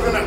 করবে না।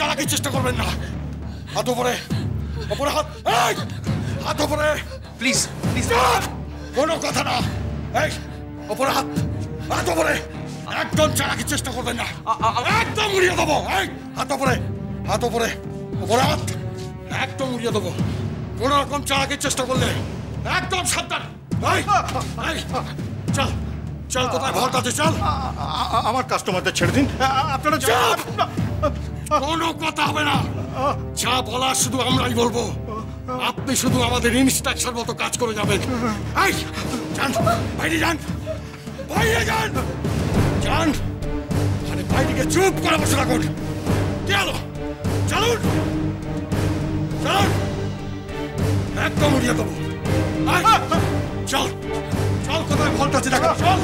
চালাকির চেষ্টা করবেন না। হাত উপরে, উপরে হাত, হাত উপরে, প্লিজ প্লিজ। কোনো কথা না। এই উপরে হাত, হাত উপরে। একদম চালাকির চেষ্টা করবেন না, একদম উড়িয়ে দেবো। এই হাত উপরে, হাত উপরে, উপরে হাত, একদম উড়িয়ে দেবো। কোন রকম চালাকির চেষ্টা করলে একদম সাবধান। চল চল, কোথায় ভর কাছে চল। আমার কাস্টমারদের ছেড়ে দিন, আপনারা কোনো কথা হবে না। যা বলা শুধু আমরাই বলবো, আপনি শুধু আমাদের ইনস্ট্রাকশন মতো কাজ করে যাবেন। এই যান, বাইরে যান, বাইরে যান, যান। আরে বাইরে চুপ করে বসে রাখুন। কি হলো? চলুন চলুন, একদম উড়িয়ে দেবো। চল চল, কোথায় ভল্ট আছে দেখা। চল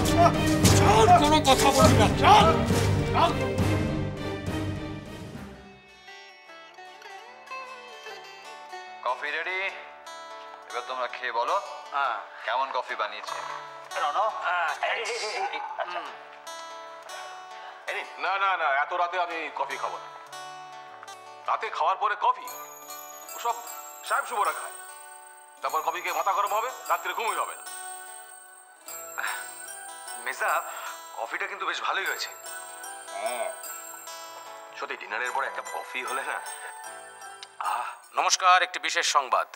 চল, কোনো কথা বলবি না। চল চল। কফি রেডি, এবার তোমরা খেয়ে বলো কেমন কফি বানিয়েছে। না না না, এত রাতে আমি কফি খাবো না। রাতে খাওয়ার পরে কফি ওসব সাহেব শুভরা খায়। তারপর কফি খেয়ে মাথা গরম হবে, রাত্রে ঘুমই হবে না। মেজা, কফিটা কিন্তু বেশ ভালোই হয়েছে। সত্যি ডিনারের পরে একটা কফি হলে না। নমস্কার, একটি বিশেষ সংবাদ।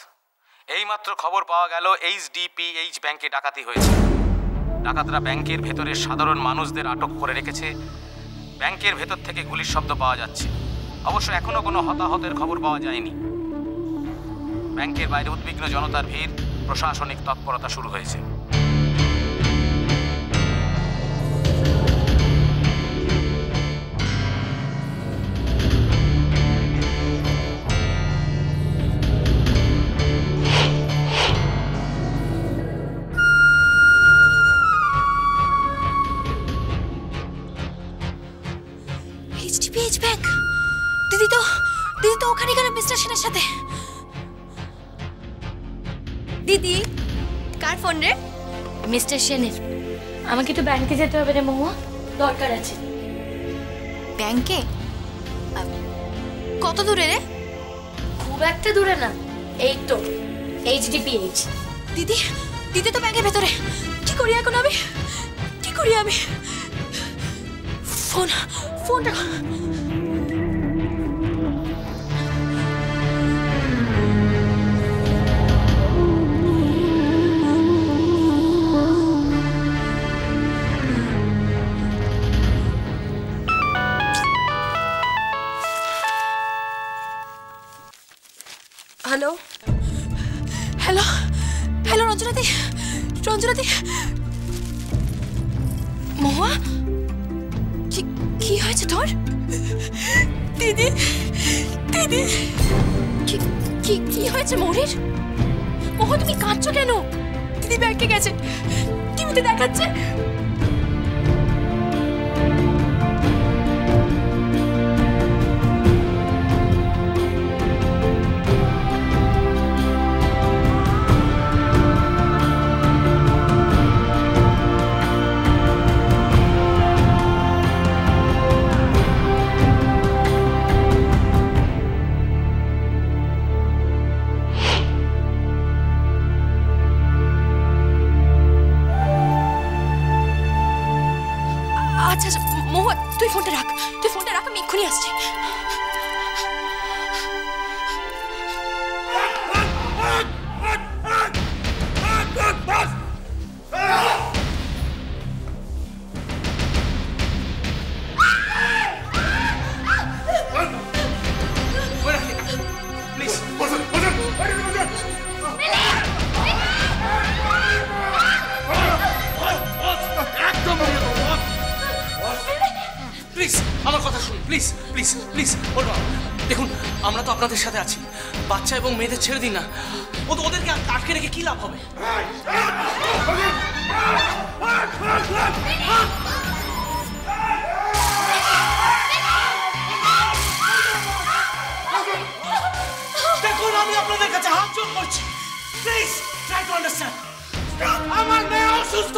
এইমাত্র খবর পাওয়া গেল HDPH ব্যাংকে ডাকাতি হয়েছে। ডাকাতরা ব্যাংকের ভেতরে সাধারণ মানুষদের আটক করে রেখেছে। ব্যাংকের ভেতর থেকে গুলির শব্দ পাওয়া যাচ্ছে। অবশ্য এখনো কোনো হতাহতের খবর পাওয়া যায়নি। ব্যাংকের বাইরে উদ্বিগ্ন জনতার ভিড়, প্রশাসনিক তৎপরতা শুরু হয়েছে। HDPH bank. দিদি তো ওখানে গেল মিস্টার সেনের সাথে। দিদি, কার ফোন রে? মিস্টার সেনের। আমাকে তো ব্যাংকে যেতে হবে রে মহুয়া, দরকার আছে। ব্যাংকে? কত দূরে রে? খুব একটা দূরে না, এই তো HDPH। দিদি তো ব্যাংকের ভেতরে। কি করি এখন আমি? কি করি আমি? ফোনটা হ্যালো হ্যালো হ্যালো রঞ্জনাদি, মহুয়া, কি হয়েছে তোর? দিদি কি হয়েছে মৌরির? মহুয়া, তুমি কাঁদছো কেন? দিদি ব্যাংকে গেছে, টিভিতে দেখাচ্ছে। আচ্ছা মহুয়া, তুই ফোনটা রাখ, আমি এক্ষুনি আসছি। প্লিজ প্লিজ বলবা দেখুন আমরা তো আপনাদের সাথে আছি বাচ্চা এবং মেয়েদের ছেড়ে দিন না ওদেরকে আটকে রেখে কি লাভ হবে দেখুন আমি আপনাদের কাছে হাত জোড় করছি প্লিজ ট্রাই টু আন্ডারস্ট্যান্ড আমার মেয়ে অসুস্থ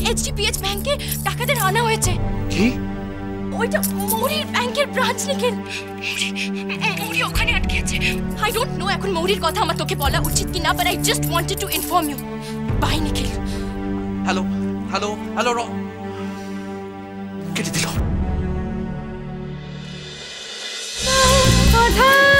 এইচডিপিএইচ ব্যাংকে টাকাদের আনা হয়েছে কি ওইটা মৌরির ব্যাংকের ব্রাঞ্চ নিখিল মৌরি ওখানে আটকে আছে আই ডোন্ট নো এখন মৌরির কথা আমার তোকে বলা উচিত কিনা but I just wanted to inform you bye Nikhil hello hello hello কেটে দিল আধার